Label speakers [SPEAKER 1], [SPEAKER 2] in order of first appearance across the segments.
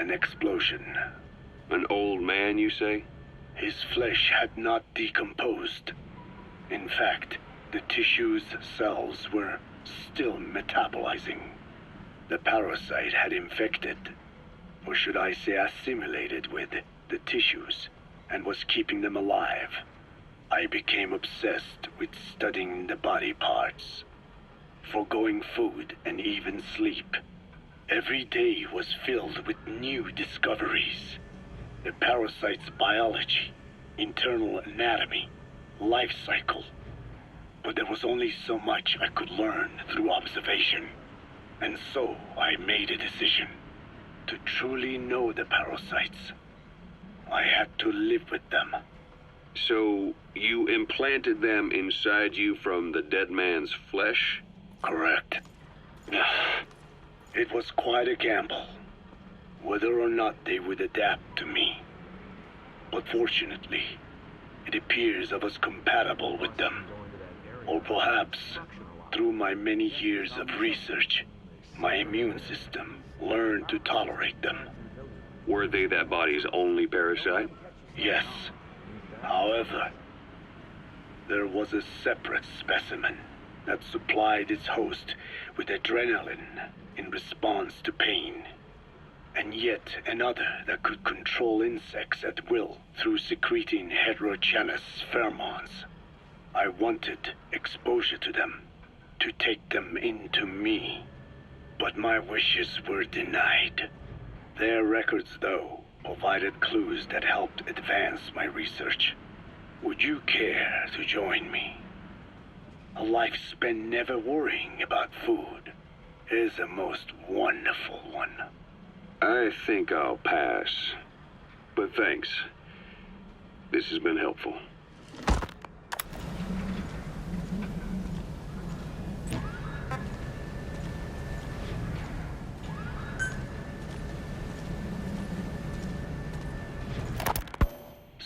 [SPEAKER 1] an explosion.
[SPEAKER 2] An old man, you say?
[SPEAKER 1] His flesh had not decomposed. In fact, the tissue's cells were still metabolizing. The parasite had infected, or should I say assimilated with, the tissues, and was keeping them alive. I became obsessed with studying the body parts, foregoing food and even sleep. Every day was filled with new discoveries. The parasite's biology, internal anatomy, life cycle. But there was only so much I could learn through observation. And so I made a decision. To truly know the parasites, I had to live with them.
[SPEAKER 2] So, you implanted them inside you from the dead man's flesh?
[SPEAKER 1] Correct. It was quite a gamble, whether or not they would adapt to me. But fortunately, it appears I was compatible with them. Or perhaps, through my many years of research, my immune system learned to tolerate them.
[SPEAKER 2] Were they that body's only parasite?
[SPEAKER 1] Yes. However, there was a separate specimen that supplied its host with adrenaline in response to pain, and yet another that could control insects at will through secreting heterogeneous pheromones. I wanted exposure to them, to take them into me, but my wishes were denied. Their records, though, provided clues that helped advance my research. Would you care to join me? A life spent never worrying about food is a most wonderful one.
[SPEAKER 2] I think I'll pass. But thanks. This has been helpful.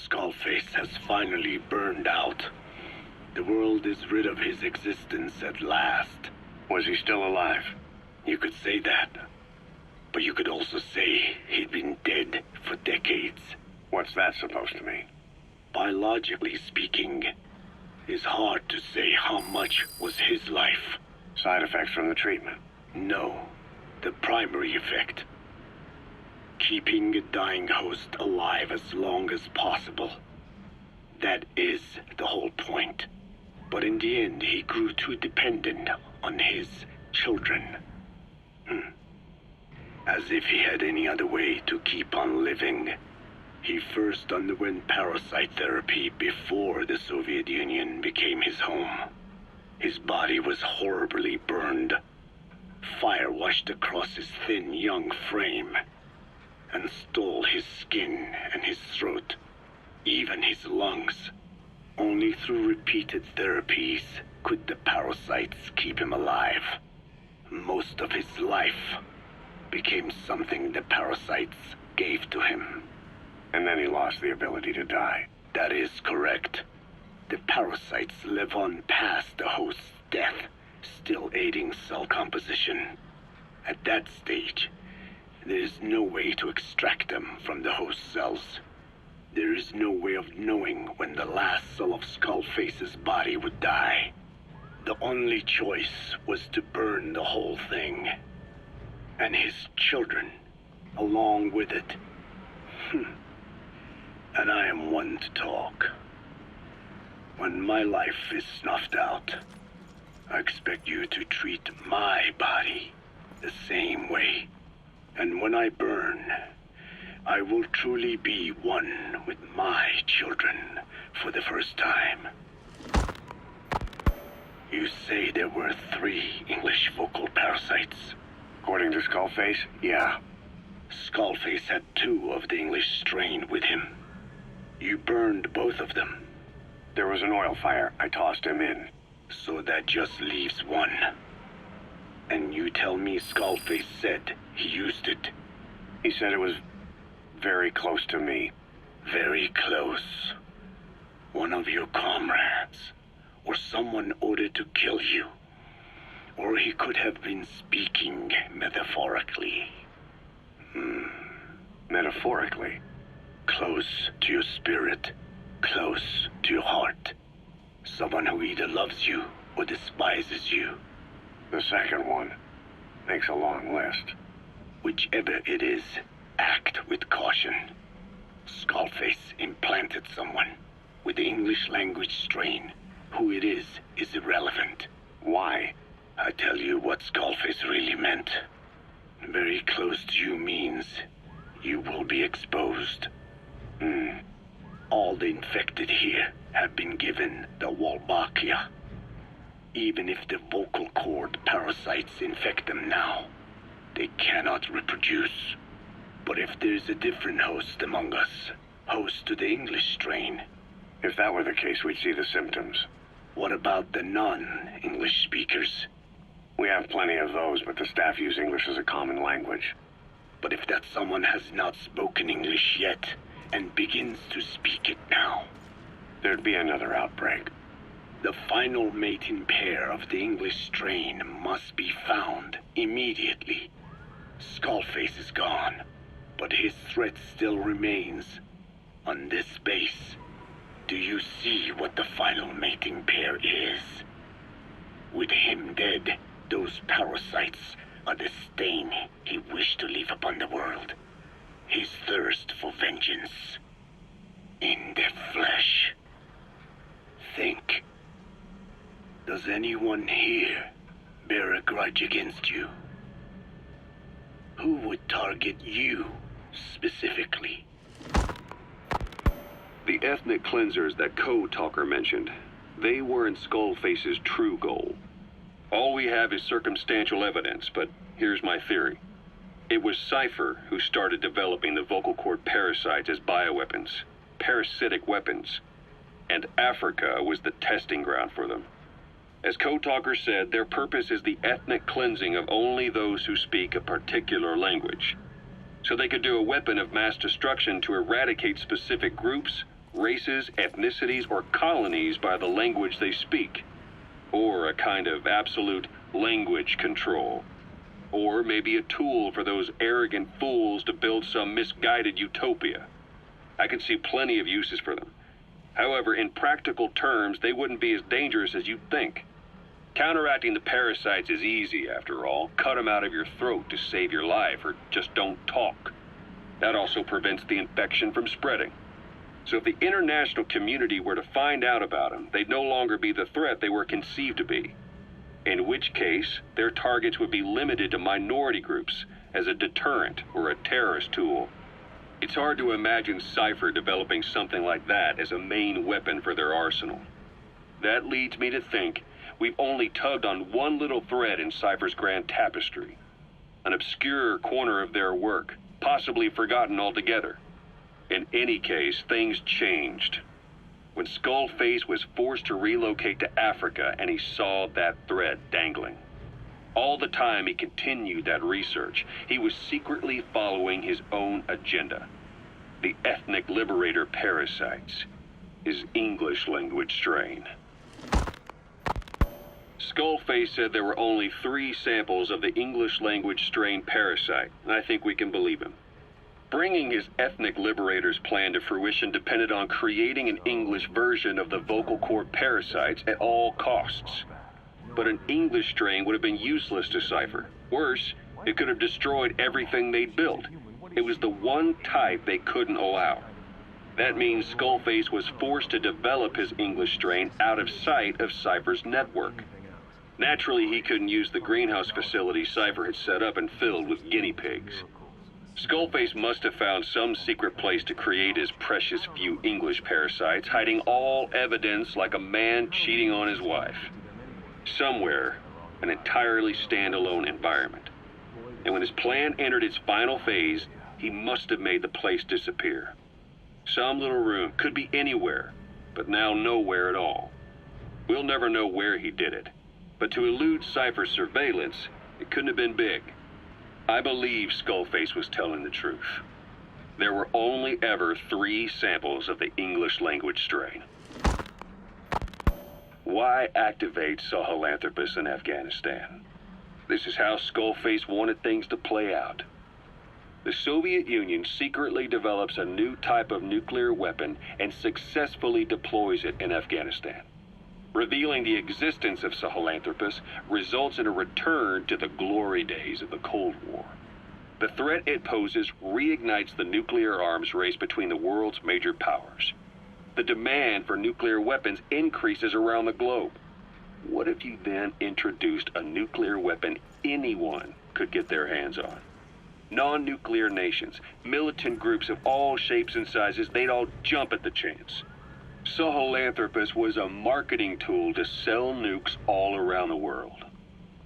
[SPEAKER 1] Skullface has finally burned out. The world is rid of his existence at last.
[SPEAKER 2] Was he still alive?
[SPEAKER 1] You could say that. But you could also say he'd been dead for decades.
[SPEAKER 2] What's that supposed to mean?
[SPEAKER 1] Biologically speaking, it's hard to say how much was his life.
[SPEAKER 2] Side effects from the treatment?
[SPEAKER 1] No, the primary effect. Keeping a dying host alive as long as possible. That is the whole point. But in the end, he grew too dependent on his children. As if he had any other way to keep on living. He first underwent parasite therapy before the Soviet Union became his home. His body was horribly burned. Fire washed across his thin young frame and stole his skin and his throat, even his lungs. Only through repeated therapies could the parasites keep him alive. Most of his life became something the parasites gave to him.
[SPEAKER 2] And then he lost the ability to die.
[SPEAKER 1] That is correct. The parasites live on past the host's death, still aiding cell composition. At that stage, there is no way to extract them from the host cells. There is no way of knowing when the last cell of Skullface's body would die. The only choice was to burn the whole thing. And his children, along with it. And I am one to talk. When my life is snuffed out, I expect you to treat my body the same way. And when I burn, I will truly be one with my children for the first time. You say there were 3 English vocal parasites.
[SPEAKER 2] According to Skullface, yeah.
[SPEAKER 1] Skullface had 2 of the English strain with him. You burned both of them.
[SPEAKER 2] There was an oil fire. I tossed him in.
[SPEAKER 1] So that just leaves 1. And you tell me Skullface said he used it.
[SPEAKER 2] He said it was very close to me.
[SPEAKER 1] Very close. One of your comrades, or someone ordered to kill you. Or he could have been speaking metaphorically.
[SPEAKER 2] metaphorically?
[SPEAKER 1] Close to your spirit, close to your heart. Someone who either loves you or despises you.
[SPEAKER 2] The second one makes a long list.
[SPEAKER 1] Whichever it is, act with caution. Skullface implanted someone with the English language strain. Who it is irrelevant.
[SPEAKER 2] Why?
[SPEAKER 1] I tell you what Skullface really meant. Very close to you means you will be exposed. All the infected here have been given the Wolbachia. Even if the vocal cord parasites infect them now, they cannot reproduce. But if there's a different host among us, host to the English strain.
[SPEAKER 2] If that were the case, we'd see the symptoms.
[SPEAKER 1] What about the non-English speakers?
[SPEAKER 2] We have plenty of those, but the staff use English as a common language.
[SPEAKER 1] But if that someone has not spoken English yet, and begins to speak it now,
[SPEAKER 2] there'd be another outbreak.
[SPEAKER 1] The final mating pair of the English strain must be found immediately. Skullface is gone, but his threat still remains. On this base, do you see what the final mating pair is? With him dead, those parasites are the stain he wished to leave upon the world. His thirst for vengeance. In the flesh. Think. Does anyone here bear a grudge against you? Who would target you specifically?
[SPEAKER 2] The ethnic cleansers that Code Talker mentioned, they weren't Skullface's true goal. All we have is circumstantial evidence, but here's my theory. It was Cypher who started developing the vocal cord parasites as bioweapons, parasitic weapons, and Africa was the testing ground for them. As Code Talker said, their purpose is the ethnic cleansing of only those who speak a particular language. So they could do a weapon of mass destruction to eradicate specific groups, races, ethnicities, or colonies by the language they speak. Or a kind of absolute language control. Or maybe a tool for those arrogant fools to build some misguided utopia. I could see plenty of uses for them. However, in practical terms, they wouldn't be as dangerous as you'd think. Counteracting the parasites is easy, after all. Cut them out of your throat to save your life, or just don't talk. That also prevents the infection from spreading. So if the international community were to find out about them, they'd no longer be the threat they were conceived to be. In which case, their targets would be limited to minority groups as a deterrent or a terrorist tool. It's hard to imagine Cypher developing something like that as a main weapon for their arsenal. That leads me to think we've only tugged on one little thread in Cypher's grand tapestry. An obscure corner of their work, possibly forgotten altogether. In any case, things changed. When Skullface was forced to relocate to Africa and he saw that thread dangling. All the time he continued that research, he was secretly following his own agenda. The ethnic liberator parasites. His English language strain. Skullface said there were only 3 samples of the English language strain parasite, and I think we can believe him. Bringing his ethnic liberator's plan to fruition depended on creating an English version of the vocal cord parasites at all costs. But an English strain would have been useless to Cypher. Worse, it could have destroyed everything they'd built. It was the one type they couldn't allow. That means Skullface was forced to develop his English strain out of sight of Cypher's network. Naturally, he couldn't use the greenhouse facility Cypher had set up and filled with guinea pigs. Skullface must have found some secret place to create his precious few English parasites, hiding all evidence like a man cheating on his wife. Somewhere, an entirely standalone environment. And when his plan entered its final phase, he must have made the place disappear. Some little room, could be anywhere, but now nowhere at all. We'll never know where he did it, but to elude Cypher's surveillance, it couldn't have been big. I believe Skullface was telling the truth. There were only ever 3 samples of the English language strain. Why activate Sahelanthropus in Afghanistan? This is how Skullface wanted things to play out. The Soviet Union secretly develops a new type of nuclear weapon and successfully deploys it in Afghanistan. Revealing the existence of Sahelanthropus results in a return to the glory days of the Cold War. The threat it poses reignites the nuclear arms race between the world's major powers. The demand for nuclear weapons increases around the globe. What if you then introduced a nuclear weapon anyone could get their hands on? Non-nuclear nations, militant groups of all shapes and sizes, they'd all jump at the chance. Sahelanthropus was a marketing tool to sell nukes all around the world.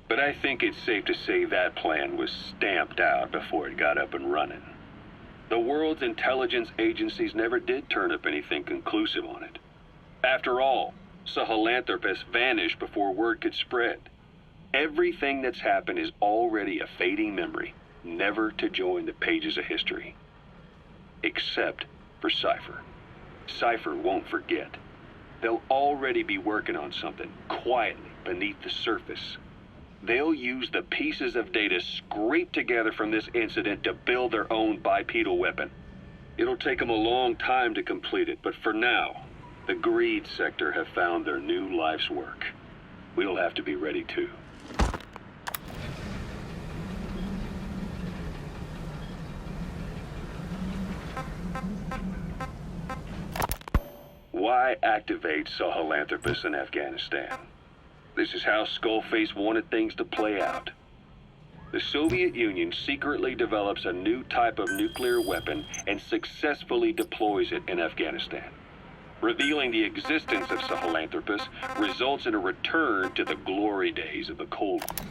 [SPEAKER 2] But I think it's safe to say that plan was stamped out before it got up and running. The world's intelligence agencies never did turn up anything conclusive on it. After all, Sahelanthropus vanished before word could spread. Everything that's happened is already a fading memory, never to join the pages of history. Except for Cypher. Cypher won't forget. They'll already be working on something, quietly beneath the surface. They'll use the pieces of data scraped together from this incident to build their own bipedal weapon. It'll take them a long time to complete it, but for now, the greed sector have found their new life's work. We'll have to be ready too. Why activate Sahelanthropus in Afghanistan? This is how Skullface wanted things to play out. The Soviet Union secretly develops a new type of nuclear weapon and successfully deploys it in Afghanistan. Revealing the existence of Sahelanthropus results in a return to the glory days of the Cold War.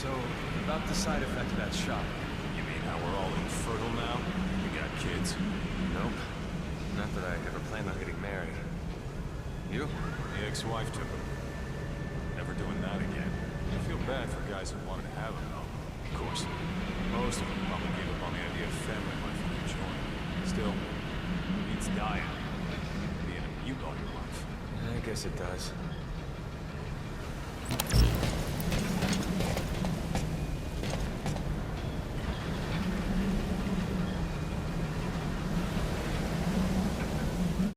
[SPEAKER 3] So, about the side effect of that shot.
[SPEAKER 4] You mean how we're all infertile now? We got kids?
[SPEAKER 3] Nope. Not that I ever planned on getting married. You?
[SPEAKER 4] The ex-wife took them. Never doing that again. I feel bad for guys who wanted to have them, though. Of course, most of them probably gave up on the idea of family life when they joined. Still, it means dying. Being a mute all your life.
[SPEAKER 3] I guess it does.